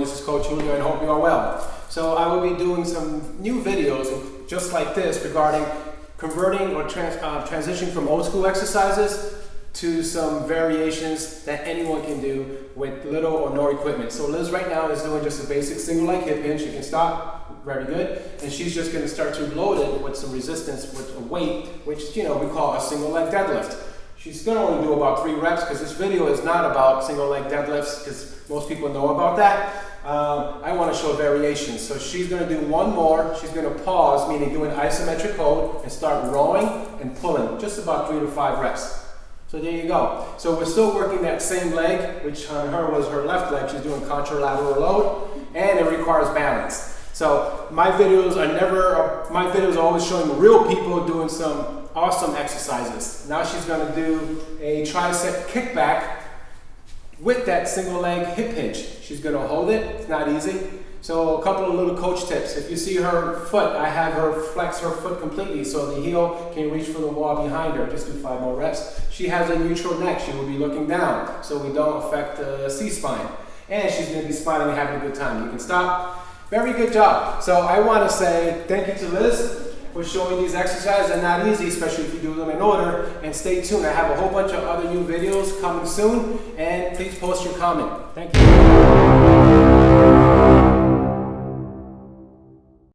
This is Coach Julio and I hope you are well. So I will be doing some new videos just like this regarding converting or transitioning from old school exercises to some variations that anyone can do with little or no equipment. So Liz right now is doing just a basic single leg hip hinge. You can stop, very good. And she's just gonna start to load it with some resistance with a weight, which we call a single leg deadlift. She's gonna only do about 3 reps because this video is not about single leg deadlifts because most people know about that. I wanna show variations. So she's gonna do one more. She's gonna pause, meaning do an isometric hold and start rowing and pulling, just about 3 to 5 reps. So there you go. So we're still working that same leg, which on her was her left leg. She's doing contralateral load, and it requires balance. So my videos are always showing real people doing some awesome exercises. Now she's gonna do a tricep kickback with that single leg hip hinge. She's gonna hold it, it's not easy. So a couple of little coach tips. If you see her foot, I have her flex her foot completely so the heel can reach for the wall behind her. Just do 5 more reps. She has a neutral neck. She will be looking down so we don't affect the C-spine. And she's gonna be smiling and having a good time. You can stop. Very good job. So I wanna say thank you to Liz for showing these exercises. They're not easy, especially if you do them in order. And stay tuned. I have a whole bunch of other new videos coming soon. And please post your comment. Thank you.